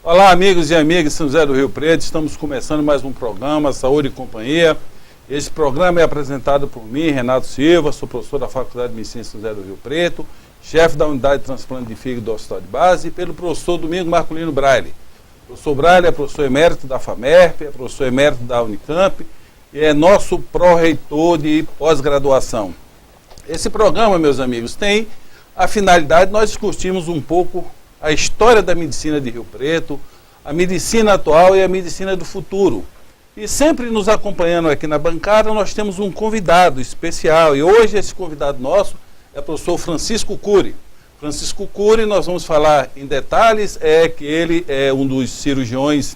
Olá, amigos e amigas de São José do Rio Preto, estamos começando mais um programa Saúde e Companhia. Esse programa é apresentado por mim, Renato Silva, sou professor da Faculdade de Medicina de São José do Rio Preto, chefe da Unidade de Transplante de Fígado do Hospital de Base, e pelo professor Domingo Marculino Braille. O professor Braille é professor emérito da FAMERP, é professor emérito da Unicamp e é nosso pró-reitor de pós-graduação. Esse programa, meus amigos, tem a finalidade de nós discutirmos um pouco a história da medicina de Rio Preto, a medicina atual e a medicina do futuro. E sempre nos acompanhando aqui na bancada, nós temos um convidado especial. E hoje esse convidado nosso é o professor Francisco Cury. Francisco Cury, nós vamos falar em detalhes, que ele é um dos cirurgiões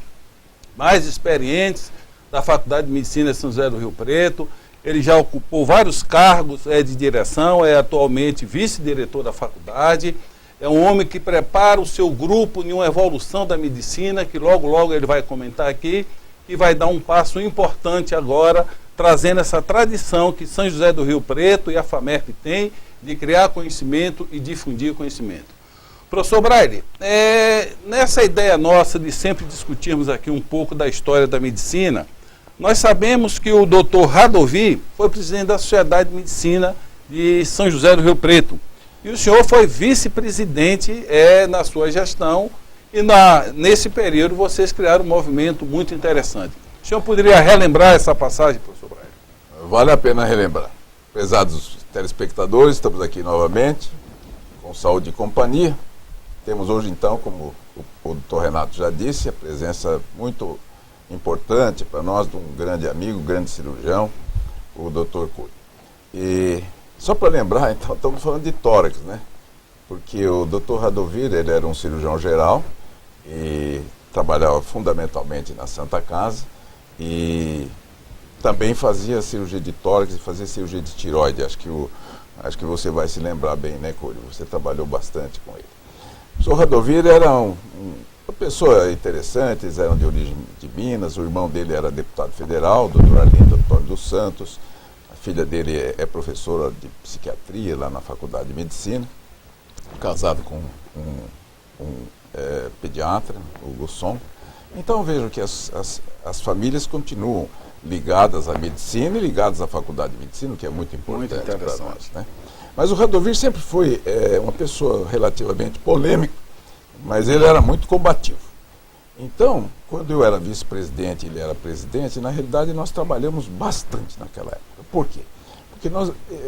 mais experientes da Faculdade de Medicina de São José do Rio Preto. Ele já ocupou vários cargos de direção, é atualmente vice-diretor da faculdade. É um homem que prepara o seu grupo em uma evolução da medicina, que logo ele vai comentar aqui, e vai dar um passo importante agora, trazendo essa tradição que São José do Rio Preto e a FAMERP tem, de criar conhecimento e difundir conhecimento. Professor Braille, nessa ideia nossa de sempre discutirmos aqui um pouco da história da medicina, nós sabemos que o Dr. Radovi foi presidente da Sociedade de Medicina de São José do Rio Preto. E o senhor foi vice-presidente na sua gestão e nesse período vocês criaram um movimento muito interessante. O senhor poderia relembrar essa passagem, professor Braille? Vale a pena relembrar. Prezados telespectadores, estamos aqui novamente com Saúde e Companhia. Temos hoje então, como o doutor Renato já disse, a presença muito importante para nós de um grande amigo, grande cirurgião, o doutor Cury. E só para lembrar, então, estamos falando de tórax, né? Porque o Dr. Radovir, ele era um cirurgião geral e trabalhava fundamentalmente na Santa Casa e também fazia cirurgia de tórax e fazia cirurgia de tireoide. Acho que você vai se lembrar bem, né, Cury? Você trabalhou bastante com ele. O Dr. Radovir era uma pessoa interessante, eles eram de origem de Minas, o irmão dele era deputado federal, o Dr. Arlindo Antônio dos Santos. A filha dele é professora de psiquiatria lá na Faculdade de Medicina, casado com um pediatra, o Gusson. Então vejo que as famílias continuam ligadas à medicina e ligadas à Faculdade de Medicina, o que é muito importante para nós, né? Mas o Radovir sempre foi uma pessoa relativamente polêmica, mas ele era muito combativo. Então, quando eu era vice-presidente e ele era presidente, na realidade nós trabalhamos bastante naquela época. Por quê? Porque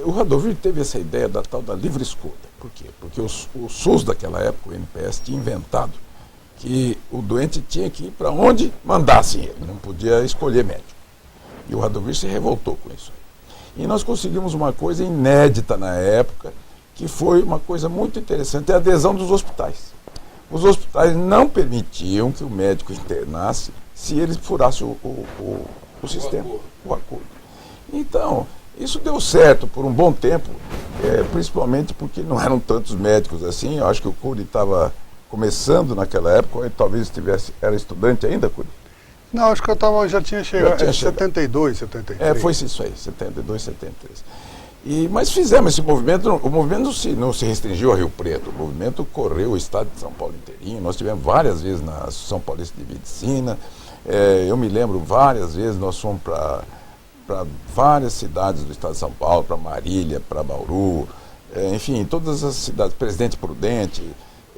o Radovir teve essa ideia da tal da livre escolha. Por quê? Porque o SUS daquela época, o NPS, tinha inventado que o doente tinha que ir para onde mandassem ele, não podia escolher médico. E o Radovir se revoltou com isso. E nós conseguimos uma coisa inédita na época, que foi uma coisa muito interessante, a adesão dos hospitais. Os hospitais não permitiam que o médico internasse se ele furasse o sistema, o acordo. Então, isso deu certo por um bom tempo, principalmente porque não eram tantos médicos assim. Eu acho que o Cury estava começando naquela época, ou ele talvez era estudante ainda, Cury? Não, acho que já tinha chegado, 72, 73. Foi isso aí, 72, 73. Mas fizemos esse movimento, o movimento não se restringiu a Rio Preto, o movimento correu o estado de São Paulo inteirinho, nós tivemos várias vezes na Associação Paulista de Medicina, eu me lembro várias vezes, nós fomos para várias cidades do estado de São Paulo, para Marília, para Bauru, enfim, todas as cidades, Presidente Prudente,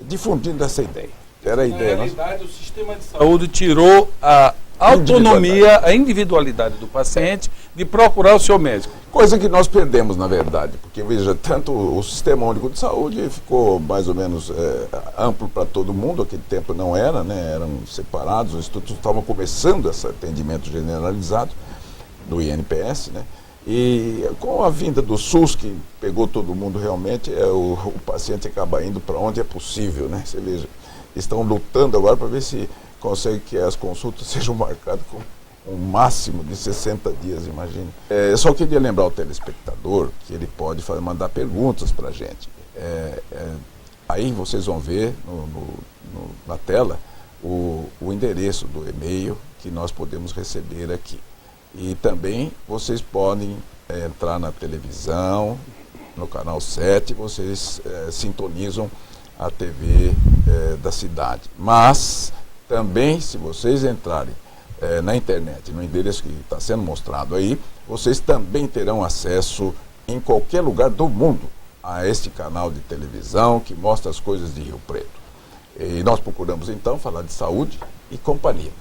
difundindo essa ideia. Era a ideia. Na realidade, o sistema de saúde tirou a autonomia, a individualidade do paciente de procurar o seu médico. Coisa que nós perdemos, na verdade, porque, veja, tanto o Sistema Único de Saúde ficou mais ou menos amplo para todo mundo, aquele tempo não era, né, eram separados, os institutos estavam começando esse atendimento generalizado do INPS, né, e com a vinda do SUS, que pegou todo mundo realmente, o paciente acaba indo para onde é possível, né, você veja, estão lutando agora para ver se consegue que as consultas sejam marcadas com um máximo de 60 dias, imagine. Eu só queria lembrar ao telespectador que ele pode mandar perguntas para a gente. Aí vocês vão ver na tela o endereço do e-mail que nós podemos receber aqui. E também vocês podem entrar na televisão, no canal 7, vocês sintonizam a TV da cidade. Mas Também, se vocês entrarem na internet, no endereço que está sendo mostrado aí, vocês também terão acesso em qualquer lugar do mundo a este canal de televisão que mostra as coisas de Rio Preto. E nós procuramos então falar de saúde e companhia.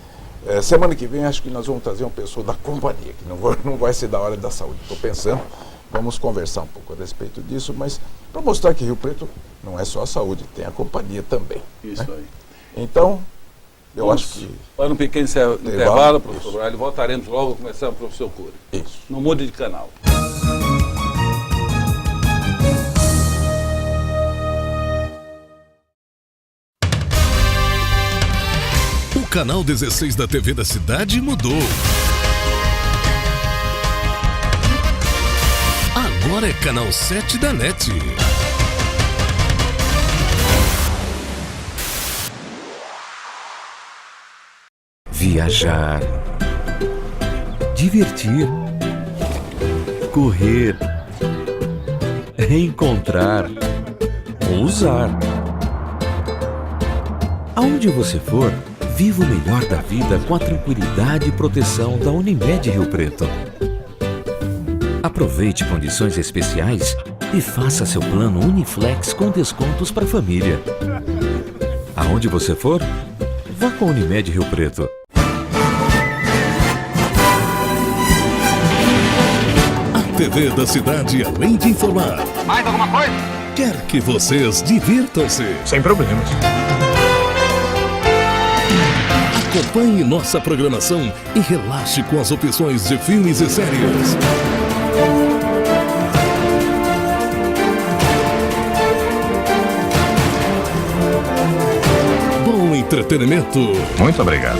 Semana que vem acho que nós vamos trazer uma pessoa da companhia, que não vai ser da hora da saúde. Estou pensando, vamos conversar um pouco a respeito disso, mas para mostrar que Rio Preto não é só a saúde, tem a companhia também. Isso, né? Aí. Então, eu Vamos acho que... para um pequeno intervalo, professor Braille, voltaremos logo a começar com o professor Cury. Isso. Não mude de canal. O canal 16 da TV da cidade mudou. Agora é canal 7 da NET. Viajar, divertir, correr, reencontrar, ousar. Aonde você for, viva o melhor da vida com a tranquilidade e proteção da Unimed Rio Preto. Aproveite condições especiais e faça seu plano Uniflex com descontos para a família. Aonde você for, vá com a Unimed Rio Preto. A TV da cidade, além de informar, Mais alguma coisa? quer que vocês divirtam-se. Sem problemas. Acompanhe nossa programação e relaxe com as opções de filmes e séries. Bom entretenimento. Muito obrigado.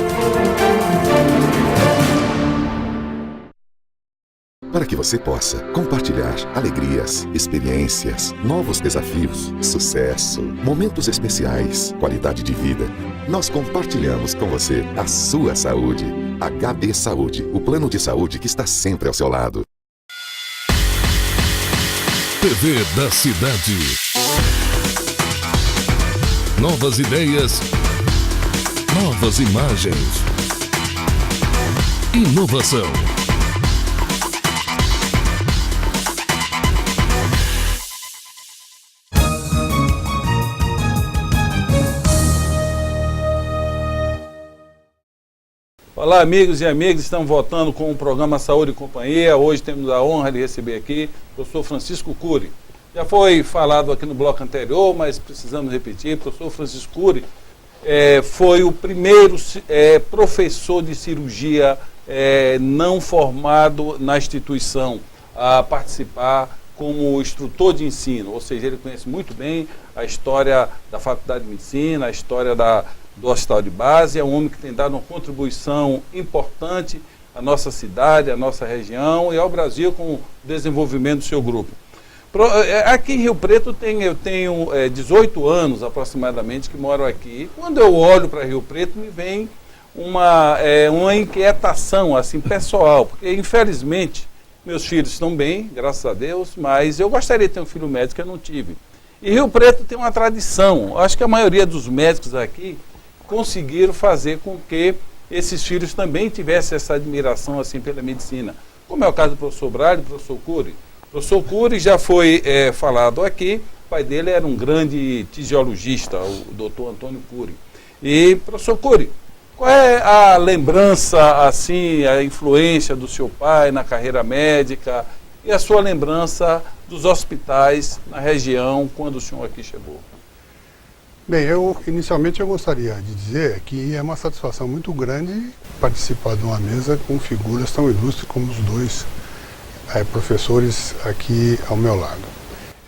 Para que você possa compartilhar alegrias, experiências, novos desafios, sucesso, momentos especiais, qualidade de vida, nós compartilhamos com você a sua saúde. HB Saúde, o plano de saúde que está sempre ao seu lado. TV da cidade. Novas ideias, novas imagens, inovação. Olá, amigos e amigas, estamos voltando com o programa Saúde e Companhia. Hoje temos a honra de receber aqui o professor Francisco Cury. Já foi falado aqui no bloco anterior, mas precisamos repetir. O professor Francisco Cury foi o primeiro professor de cirurgia não formado na instituição a participar como instrutor de ensino, ou seja, ele conhece muito bem a história da Faculdade de Medicina, a história do Hospital de Base. É um homem que tem dado uma contribuição importante à nossa cidade, à nossa região e ao Brasil com o desenvolvimento do seu grupo. Aqui em Rio Preto eu tenho 18 anos aproximadamente que moro aqui. Quando eu olho para Rio Preto me vem uma inquietação assim, pessoal, porque infelizmente meus filhos estão bem, graças a Deus, mas eu gostaria de ter um filho médico que eu não tive. E Rio Preto tem uma tradição, acho que a maioria dos médicos aqui conseguiram fazer com que esses filhos também tivessem essa admiração assim pela medicina. Como é o caso do professor Braille e do professor Cury. O professor Cury já foi falado aqui, o pai dele era um grande tisiologista, o doutor Antônio Cury. E, professor Cury, qual é a lembrança, assim, a influência do seu pai na carreira médica e a sua lembrança dos hospitais na região quando o senhor aqui chegou? Bem, inicialmente eu gostaria de dizer que é uma satisfação muito grande participar de uma mesa com figuras tão ilustres como os dois professores aqui ao meu lado.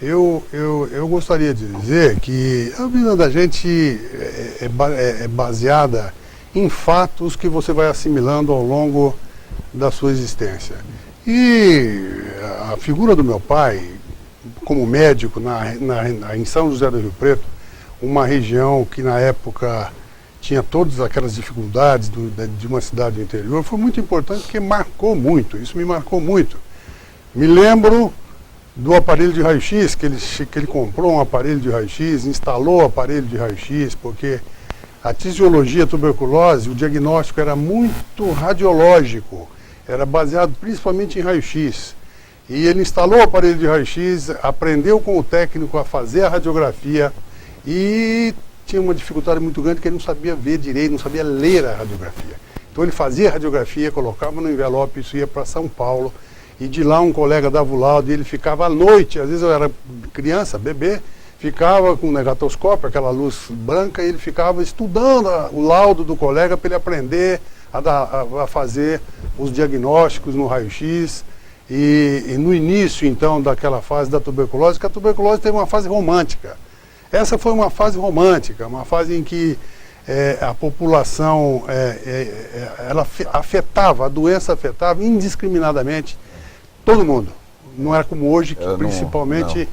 Eu gostaria de dizer que a vida da gente é baseada em fatos que você vai assimilando ao longo da sua existência. E a figura do meu pai, como médico em São José do Rio Preto, uma região que na época tinha todas aquelas dificuldades de uma cidade do interior, foi muito importante porque marcou muito, isso me marcou muito. Me lembro do aparelho de raio-x, que ele comprou um aparelho de raio-x, instalou o aparelho de raio-x, porque A tisiologia, a tuberculose, o diagnóstico era muito radiológico, era baseado principalmente em raio-x. E ele instalou o aparelho de raio-x, aprendeu com o técnico a fazer a radiografia e tinha uma dificuldade muito grande que ele não sabia ver direito, não sabia ler a radiografia. Então ele fazia a radiografia, colocava no envelope, isso ia para São Paulo, e de lá um colega dava o laudo e ele ficava à noite, às vezes eu era criança, bebê, ficava com o negatoscópio, aquela luz branca, e ele ficava estudando o laudo do colega para ele aprender a fazer os diagnósticos no raio-x. E no início, então, daquela fase da tuberculose, que a tuberculose teve uma fase romântica. Essa foi uma fase romântica, uma fase em que a população, ela afetava, a doença afetava indiscriminadamente todo mundo. Não era como hoje, que principalmente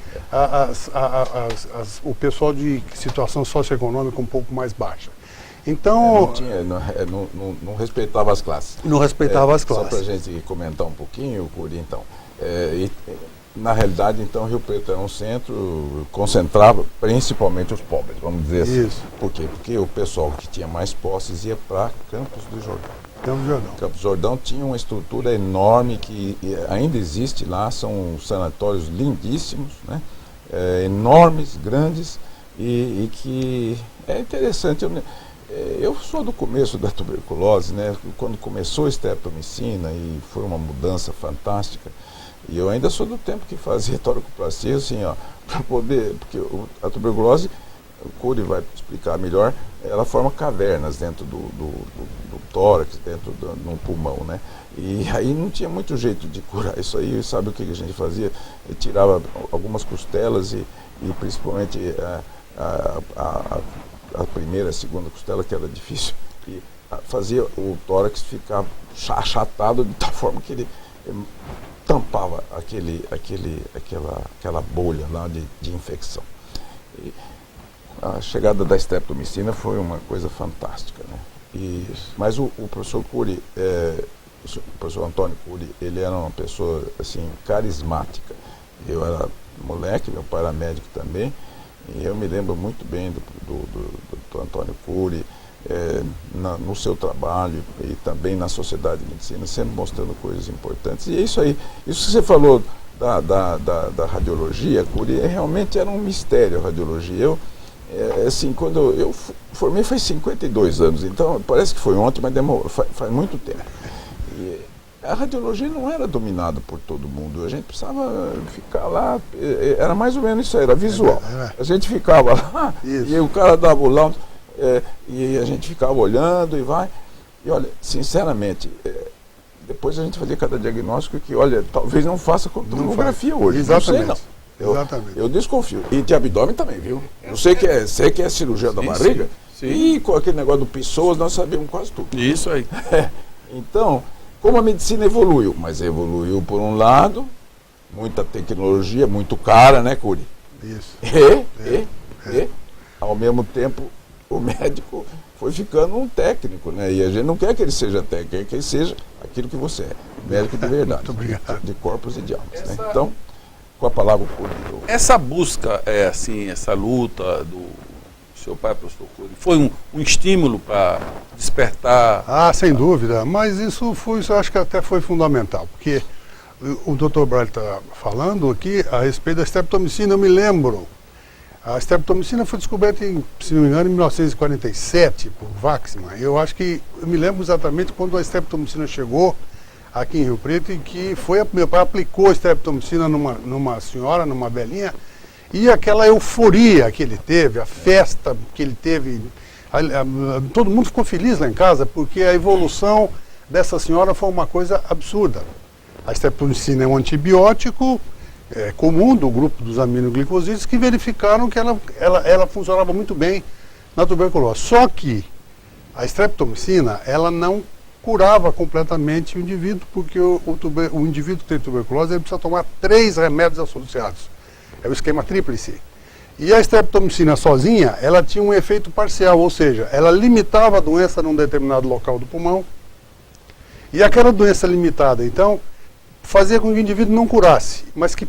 o pessoal de situação socioeconômica um pouco mais baixa. Então... Não respeitava as classes. Não respeitava as classes. Só para a gente comentar um pouquinho, Curi, então. Na realidade, então, Rio Preto era um centro, concentrava principalmente os pobres, vamos dizer assim. Isso. Por quê? Porque o pessoal que tinha mais posses ia para Campos do Jordão. Campos do Jordão. Campos do Jordão tinha uma estrutura enorme que ainda existe lá, são sanatórios lindíssimos, né? Enormes, grandes, e que é interessante. Eu sou do começo da tuberculose, né? Quando começou a estreptomicina e foi uma mudança fantástica. E eu ainda sou do tempo que fazia toracoplastia, assim, ó, para poder, porque a tuberculose, o Curi vai explicar melhor, ela forma cavernas dentro do tórax, dentro do pulmão, né? E aí não tinha muito jeito de curar isso aí. Sabe o que a gente fazia? Eu tirava algumas costelas e principalmente a primeira, a segunda costela, que era difícil, e fazia o tórax ficar achatado de tal forma que ele tampava aquela bolha lá de infecção. E a chegada da estreptomicina foi uma coisa fantástica, né? Mas o professor Curi, o professor Antônio Curi, ele era uma pessoa assim carismática. Eu era moleque, meu pai era médico também, e eu me lembro muito bem do Antônio Curi, no seu trabalho e também na Sociedade de Medicina, sempre mostrando coisas importantes. E é isso aí. Isso que você falou da radiologia, Curi, realmente era um mistério a radiologia. Assim, quando eu formei faz 52 anos, então parece que foi ontem, mas faz muito tempo. E a radiologia não era dominada por todo mundo, a gente precisava ficar lá, era mais ou menos isso aí, era visual. A gente ficava lá, e o cara dava o laudo, e a gente ficava olhando e vai. E olha, sinceramente, depois a gente fazia cada diagnóstico que, olha, talvez não faça com tomografia hoje. Exatamente. Não sei, não. Eu desconfio. E de abdômen também, viu? Eu sei que é cirurgia da barriga. Sim. E com aquele negócio do pessoas, nós sabíamos quase tudo. Isso aí. Então, como a medicina evoluiu, mas evoluiu por um lado, muita tecnologia, muito cara, né, Curi? Isso. E ao mesmo tempo, o médico foi ficando um técnico, né? E a gente não quer que ele seja técnico, quer que ele seja aquilo que você é, médico de verdade. Muito obrigado. De corpos e de almas, né? Então, com a palavra o Curi. Essa busca, essa luta do seu pai, professor Curi, foi um estímulo para despertar? Ah, sem dúvida, mas isso eu acho que até foi fundamental, porque o Dr. Braille está falando aqui a respeito da estreptomicina. Eu me lembro, a estreptomicina foi descoberta, se não me engano, em 1947 por Waxman. Eu me lembro exatamente quando a estreptomicina chegou aqui em Rio Preto, e que meu pai aplicou a estreptomicina numa senhora, numa velhinha, e aquela euforia que ele teve, a festa que ele teve, todo mundo ficou feliz lá em casa, porque a evolução dessa senhora foi uma coisa absurda. A estreptomicina é um antibiótico comum do grupo dos aminoglicosídeos, que verificaram que ela funcionava muito bem na tuberculose. Só que a estreptomicina, ela não curava completamente o indivíduo, porque o indivíduo que tem tuberculose, ele precisa tomar 3 remédios associados. É o esquema tríplice. E a estreptomicina sozinha, ela tinha um efeito parcial, ou seja, ela limitava a doença num determinado local do pulmão, e aquela doença limitada, então, fazia com que o indivíduo não curasse, mas que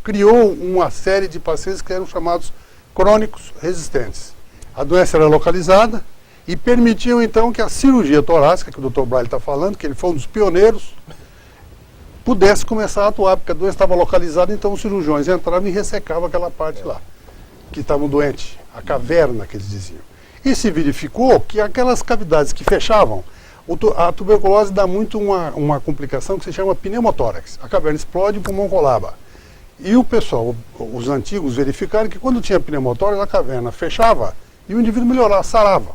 criou uma série de pacientes que eram chamados crônicos resistentes. a doença era localizada e permitiam então que a cirurgia torácica, que o Dr. Braille está falando, que ele foi um dos pioneiros, pudesse começar a atuar, porque a doença estava localizada, então os cirurgiões entravam e ressecavam aquela parte lá, que estavam doentes, a caverna que eles diziam. E se verificou que aquelas cavidades que fechavam, a tuberculose dá muito uma complicação que se chama pneumotórax. A caverna explode e o pulmão colaba. E o pessoal, os antigos, verificaram que quando tinha pneumotórax, a caverna fechava e o indivíduo melhorava, sarava.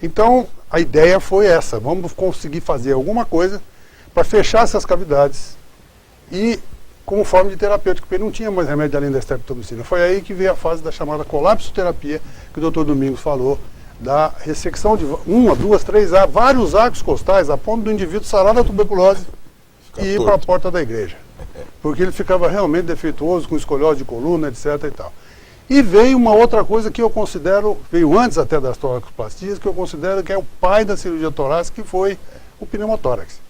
Então, a ideia foi essa, vamos conseguir fazer alguma coisa para fechar essas cavidades e como forma de terapêutico, porque não tinha mais remédio além da streptomicina. Foi aí que veio a fase da chamada colapsoterapia, que o Dr. Domingos falou, da ressecção de 1, 2, 3 vários arcos costais, a ponto do indivíduo sarar da tuberculose e ir para a porta da igreja. Porque ele ficava realmente defeituoso, com escoliose de coluna, etc. e tal. E veio uma outra coisa que eu considero, veio antes até das toracoplastias, que eu considero que é o pai da cirurgia torácica, que foi o pneumotórax.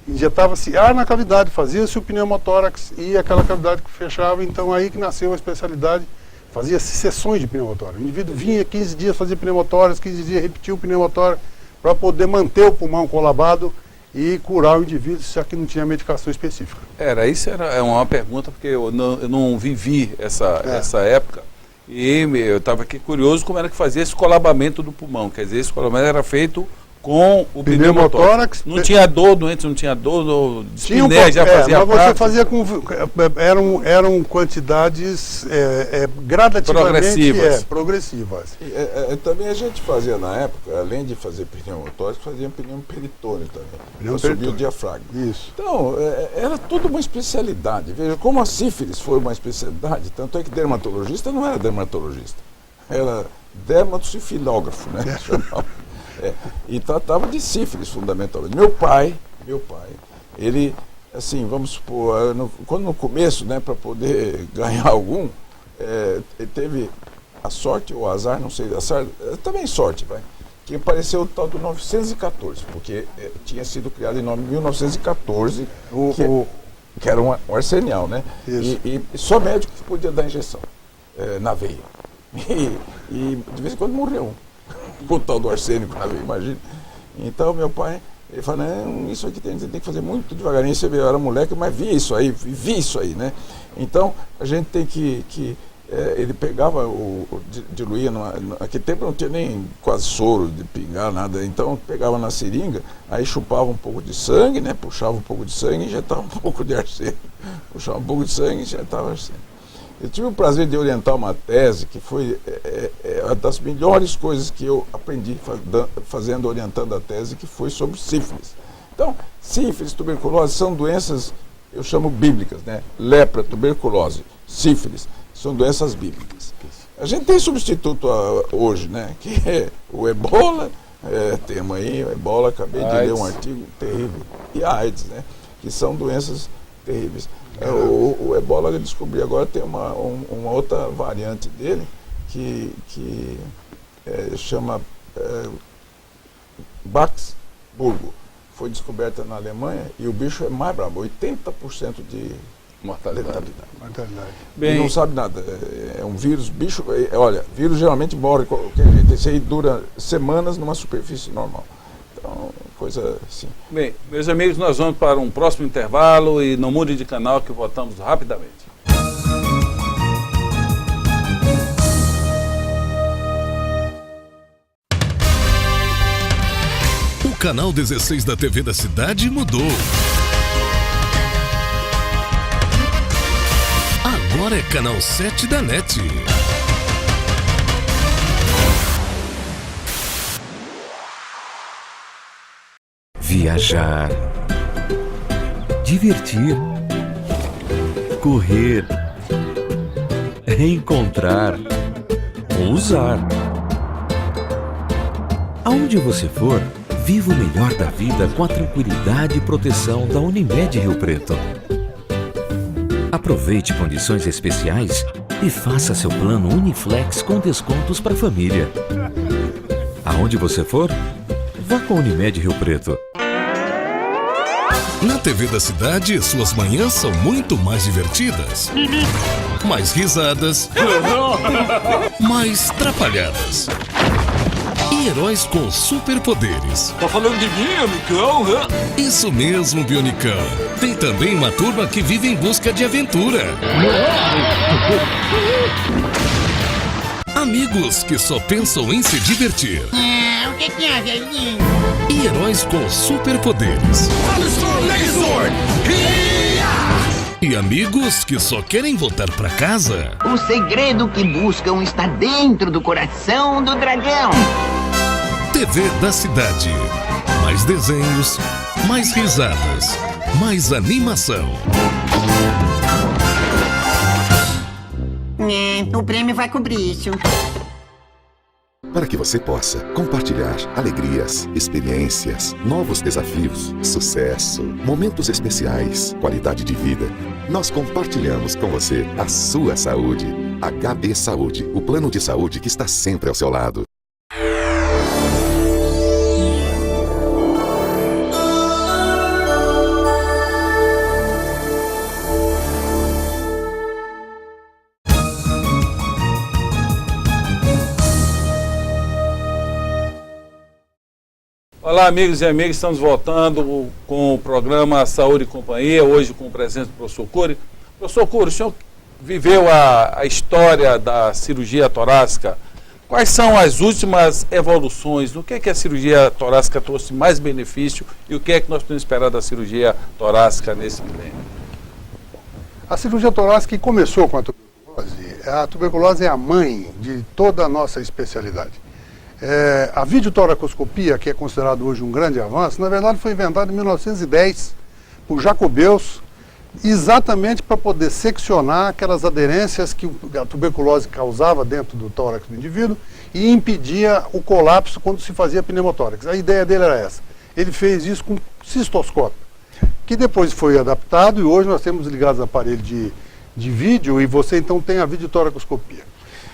Injetava-se ar na cavidade, fazia-se o pneumotórax e aquela cavidade que fechava, então aí que nasceu a especialidade, fazia-se sessões de pneumotórax. O indivíduo vinha 15 dias, fazia pneumotórax, 15 dias repetia o pneumotórax, para poder manter o pulmão colabado e curar o indivíduo, já que não tinha medicação específica. Isso era uma pergunta, porque eu não vivi essa época, e eu estava aqui curioso como era que fazia esse colabamento do pulmão, quer dizer, esse colabamento era feito com o pneumotórax. Não tinha dor, doente não tinha dor, dispneia já fazia parte. Mas você fazia com... Eram quantidades gradativamente progressivas. Também a gente fazia na época, além de fazer pneumotórax, fazia pneumoperitônio também, para subir o diafragma. Isso. Então, era tudo uma especialidade. Veja, como a sífilis foi uma especialidade, tanto é que dermatologista não era dermatologista, era dermatocifilógrafo, né? E tratava de sífilis fundamentalmente. Meu pai, ele, assim, vamos supor, quando no começo, né, para poder ganhar algum, ele teve a sorte ou o azar, não sei, também sorte, que apareceu o tal do 914, porque tinha sido criado em nome de 1914, que era um arsenial, né? E só médico que podia dar injeção na veia. E de vez em quando morreu com o tal do arsênico na veia, imagina. Então meu pai, ele fala, isso aqui tem que fazer muito devagarinho. Você vê, eu era moleque, mas vi isso aí, né? Então a gente tem que ele pegava, diluía, naquele tempo não tinha nem quase soro de pingar, nada, então pegava na seringa, aí chupava um pouco de sangue, né? Puxava um pouco de sangue e injetava um pouco de arsênico. Puxava um pouco de sangue e injetava arsênico. Eu tive o prazer de orientar uma tese que foi uma das melhores coisas que eu aprendi orientando a tese, que foi sobre sífilis. Então, sífilis, tuberculose são doenças, eu chamo bíblicas, né? Lepra, tuberculose, sífilis, são doenças bíblicas. A gente tem substituto hoje, né? Que é o ebola, temos aí o ebola, acabei de ler um artigo terrível, e a AIDS, né? Que são doenças terríveis. O ebola, eu descobri agora, tem uma outra variante dele que chama Bax-Burgo. Foi descoberta na Alemanha e o bicho é mais brabo, 80% de mortalidade. Bem, e não sabe nada, é um vírus, bicho, olha, vírus geralmente morre qualquer jeito, esse aí dura semanas numa superfície normal. Então, coisa assim. Bem, meus amigos, nós vamos para um próximo intervalo e não mude de canal que voltamos rapidamente. O canal 16 da TV da cidade mudou. Agora é canal 7 da NET. Viajar, divertir, correr, reencontrar, ousar. Aonde você for, viva o melhor da vida com a tranquilidade e proteção da Unimed Rio Preto. Aproveite condições especiais e faça seu plano Uniflex com descontos para a família. Aonde você for, vá com a Unimed Rio Preto. Na TV da cidade, suas manhãs são muito mais divertidas, mais risadas, mais trapalhadas. E heróis com superpoderes. Tá falando de mim, amigão? Isso mesmo, Bionicão. Tem também uma turma que vive em busca de aventura. Amigos que só pensam em se divertir. O que é, velhinho? E heróis com superpoderes. E amigos que só querem voltar pra casa. O segredo que buscam está dentro do coração do dragão. TV da cidade. Mais desenhos, mais risadas, mais animação. O prêmio vai cobrir isso. Para que você possa compartilhar alegrias, experiências, novos desafios, sucesso, momentos especiais, qualidade de vida, nós compartilhamos com você a sua saúde. HB Saúde, o plano de saúde que está sempre ao seu lado. Olá, amigos e amigas, estamos voltando com o programa Saúde e Companhia, hoje com o presença do professor Cury. Professor Cury, o senhor viveu a história da cirurgia torácica. Quais são as últimas evoluções? No que é que a cirurgia torácica trouxe mais benefício e o que é que nós podemos esperar da cirurgia torácica nesse milênio? A cirurgia torácica começou com a tuberculose é a mãe de toda a nossa especialidade. A videotoracoscopia, que é considerado hoje um grande avanço, na verdade foi inventada em 1910 por Jacobeus, exatamente para poder seccionar aquelas aderências que a tuberculose causava dentro do tórax do indivíduo e impedia o colapso quando se fazia pneumotórax. A ideia dele era essa. Ele fez isso com cistoscópio, que depois foi adaptado e hoje nós temos ligados aparelho de vídeo e você então tem a videotoracoscopia.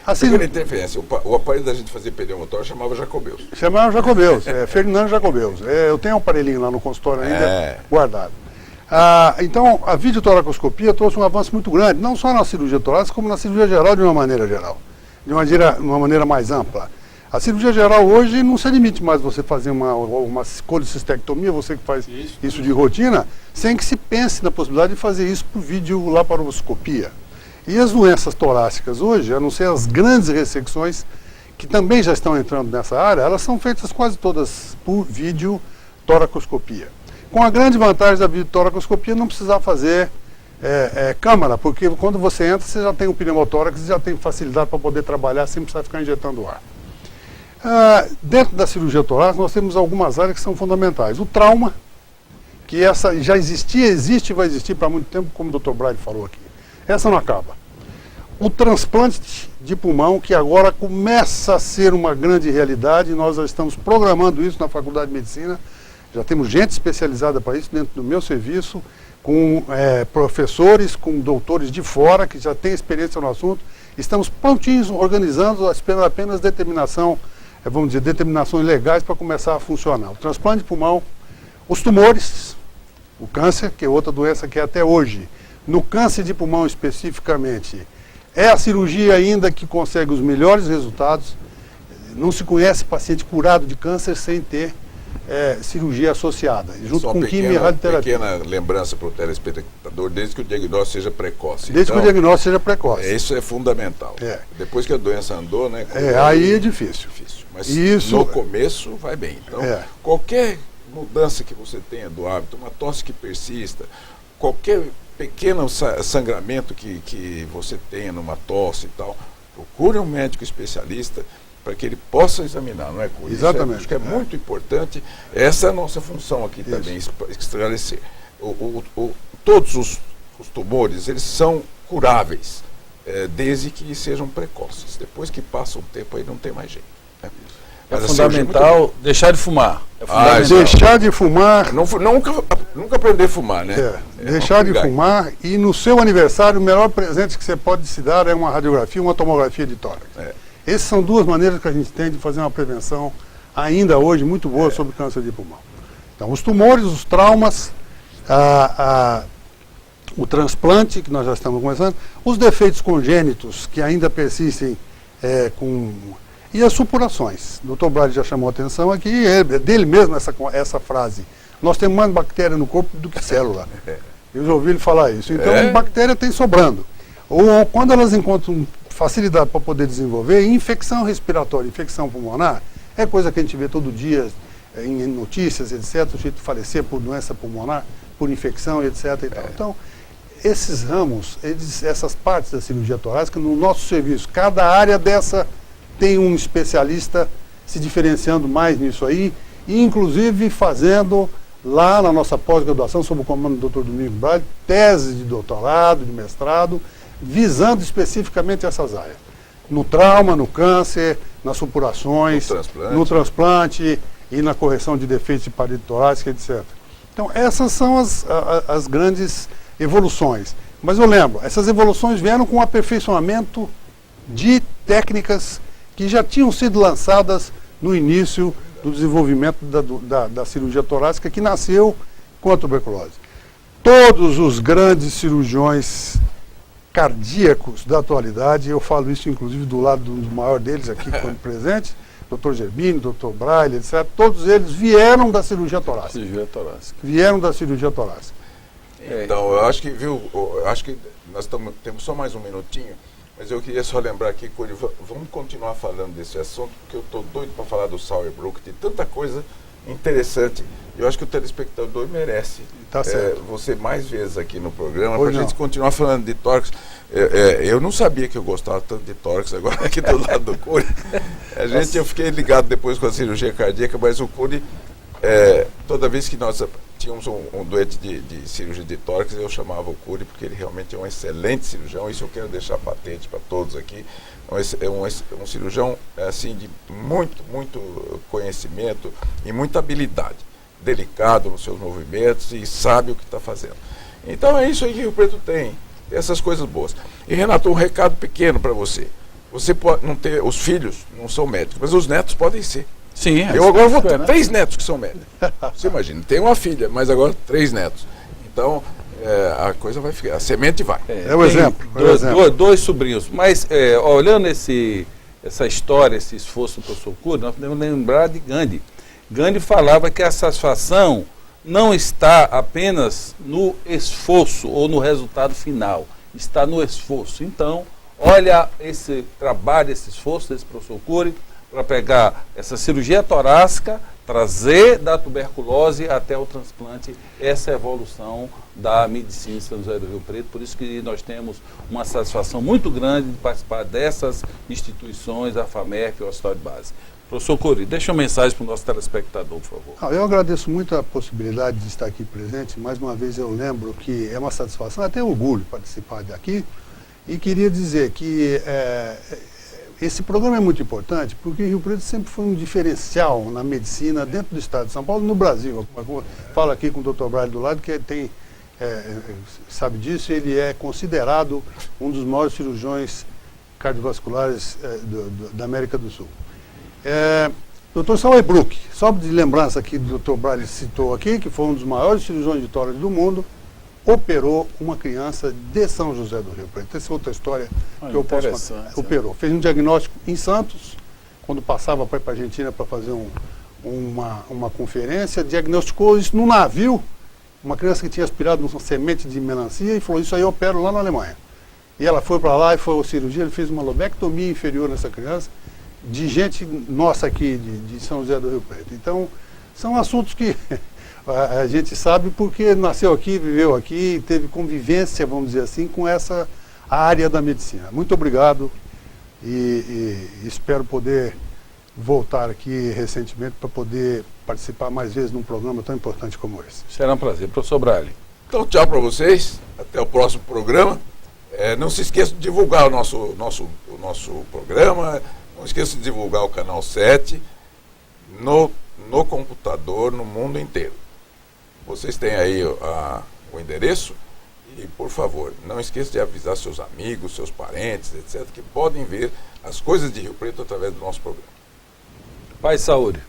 Pequena interferência, o aparelho da gente fazer pneumotórax chamava Jacobeus. Chamava Jacobeus, Fernando Jacobeus. Eu tenho um aparelhinho lá no consultório ainda guardado. Então, a videotoracoscopia trouxe um avanço muito grande, não só na cirurgia torácica, como na cirurgia geral de uma maneira geral, de uma maneira mais ampla. A cirurgia geral hoje não se limite mais você fazer uma colicistectomia, você que faz isso de rotina, sem que se pense na possibilidade de fazer isso por videolaparoscopia. E as doenças torácicas hoje, a não ser as grandes ressecções, que também já estão entrando nessa área, elas são feitas quase todas por videotoracoscopia. Com a grande vantagem da videotoracoscopia não precisar fazer câmara, porque quando você entra, você já tem o pneumotórax e já tem facilidade para poder trabalhar sem precisar ficar injetando ar. Dentro da cirurgia torácica, nós temos algumas áreas que são fundamentais. O trauma, que essa já existia, existe e vai existir para muito tempo, como o Dr. Braille falou aqui. Essa não acaba. O transplante de pulmão, que agora começa a ser uma grande realidade, nós já estamos programando isso na Faculdade de Medicina, já temos gente especializada para isso dentro do meu serviço, com professores, com doutores de fora, que já têm experiência no assunto. Estamos prontinhos, organizando, esperando apenas determinações legais para começar a funcionar. O transplante de pulmão, os tumores, o câncer, que é outra doença que até hoje, no câncer de pulmão especificamente, é a cirurgia ainda que consegue os melhores resultados. Não se conhece paciente curado de câncer sem ter cirurgia associada, junto com quimio e radioterapia. Pequena lembrança para o telespectador, desde que o diagnóstico seja precoce. Desde que o diagnóstico seja precoce. Isso é fundamental. Depois que a doença andou, né? Aí é difícil. Mas no começo vai bem. Então, qualquer mudança que você tenha do hábito, uma tosse que persista, qualquer pequeno sangramento que você tenha numa tosse e tal, procure um médico especialista para que ele possa examinar, não é, Cury? Exatamente. Acho que é muito importante. Essa é a nossa função aqui também, esclarecer. Todos os tumores, eles são curáveis, desde que sejam precoces. Depois que passa um tempo, aí não tem mais jeito. Né? É fundamental deixar de fumar. Deixar de fumar. Nunca aprender a fumar, né? Deixar de fumar e no seu aniversário o melhor presente que você pode se dar é uma radiografia, uma tomografia de tórax. Essas são duas maneiras que a gente tem de fazer uma prevenção ainda hoje muito boa sobre câncer de pulmão. Então, os tumores, os traumas, o transplante, que nós já estamos começando, os defeitos congênitos que ainda persistem e as supurações. O Dr. Braille já chamou a atenção aqui, dele mesmo essa frase. Nós temos mais bactéria no corpo do que célula. Eu já ouvi ele falar isso. Então, bactéria tem sobrando. Ou quando elas encontram facilidade para poder desenvolver, infecção respiratória, infecção pulmonar, é coisa que a gente vê todo dia em notícias, etc., o jeito de falecer por doença pulmonar, por infecção, etc. E tal. Então, esses ramos, essas partes da cirurgia torácica, no nosso serviço, cada área dessa tem um especialista se diferenciando mais nisso aí, e inclusive fazendo lá na nossa pós-graduação, sob o comando do Dr. Domingos Braille, tese de doutorado, de mestrado, visando especificamente essas áreas. No trauma, no câncer, nas supurações, no transplante e na correção de defeitos de parede torácica, etc. Então, essas são as grandes evoluções. Mas eu lembro, essas evoluções vieram com o aperfeiçoamento de técnicas que já tinham sido lançadas no início do desenvolvimento da cirurgia torácica, que nasceu com a tuberculose. Todos os grandes cirurgiões cardíacos da atualidade, eu falo isso inclusive do lado do maior deles aqui presente, Dr. Gerbini, Dr. Braille, etc., todos eles vieram da cirurgia torácica. Vieram da cirurgia torácica. Então, eu acho que nós temos só mais um minutinho, mas eu queria só lembrar aqui, Curi, vamos continuar falando desse assunto, porque eu estou doido para falar do Sauerbruch, tem tanta coisa interessante. Eu acho que o telespectador merece você mais vezes aqui no programa, para a gente continuar falando de tórax. Eu não sabia que eu gostava tanto de tórax, agora aqui do lado do Curi. Eu fiquei ligado depois com a cirurgia cardíaca, mas o Curi, toda vez que nós tínhamos um duete de cirurgia de tórax, eu chamava o Curi, porque ele realmente é um excelente cirurgião, isso eu quero deixar patente para todos aqui. É um cirurgião assim, de muito conhecimento e muita habilidade, delicado nos seus movimentos e sabe o que está fazendo. Então é isso aí que Rio Preto tem essas coisas boas. E Renato, um recado pequeno para você. Você pode não ter, os filhos não são médicos, mas os netos podem ser. Sim, eu agora vou ter 3 netos que são médicos. Você imagina, tem uma filha, mas agora 3 netos. Então, a coisa vai ficar, a semente vai. É o exemplo. Dois sobrinhos. Mas, olhando essa história, esse esforço do professor Curi, nós podemos lembrar de Gandhi. Gandhi falava que a satisfação não está apenas no esforço ou no resultado final, está no esforço. Então, olha esse trabalho, esse esforço desse professor Curi para pegar essa cirurgia torácica, trazer da tuberculose até o transplante, essa evolução da medicina em São José do Rio Preto. Por isso que nós temos uma satisfação muito grande de participar dessas instituições, a FAMERP e o Hospital de Base. Professor Curi, deixa uma mensagem para o nosso telespectador, por favor. Eu agradeço muito a possibilidade de estar aqui presente. Mais uma vez eu lembro que é uma satisfação, até orgulho participar daqui. E queria dizer que esse programa é muito importante porque Rio Preto sempre foi um diferencial na medicina dentro do estado de São Paulo e no Brasil. Eu falo aqui com o Dr. Braille do lado, que tem, sabe disso, ele é considerado um dos maiores cirurgiões cardiovasculares da América do Sul. Dr. Sauerbruch, só de lembrança aqui do Dr. Braille citou aqui, que foi um dos maiores cirurgiões de tórax do mundo, operou uma criança de São José do Rio Preto. Essa é outra história que eu posso contar. Operou. Fez um diagnóstico em Santos, quando passava para ir para a Argentina para fazer uma conferência, diagnosticou isso no navio, uma criança que tinha aspirado uma semente de melancia e falou, isso aí eu opero lá na Alemanha. E ela foi para lá e foi à cirurgia, ele fez uma lobectomia inferior nessa criança, de gente nossa aqui, de São José do Rio Preto. Então, são assuntos que a gente sabe porque nasceu aqui, viveu aqui, teve convivência, vamos dizer assim, com essa área da medicina. Muito obrigado e espero poder voltar aqui recentemente para poder participar mais vezes num programa tão importante como esse. Será um prazer. Professor Braille. Então, tchau para vocês. Até o próximo programa. Não se esqueça de divulgar o nosso programa. Não esqueça de divulgar o Canal 7 no computador, no mundo inteiro. Vocês têm aí o endereço e, por favor, não esqueça de avisar seus amigos, seus parentes, etc., que podem ver as coisas de Rio Preto através do nosso programa. Paz e saúde.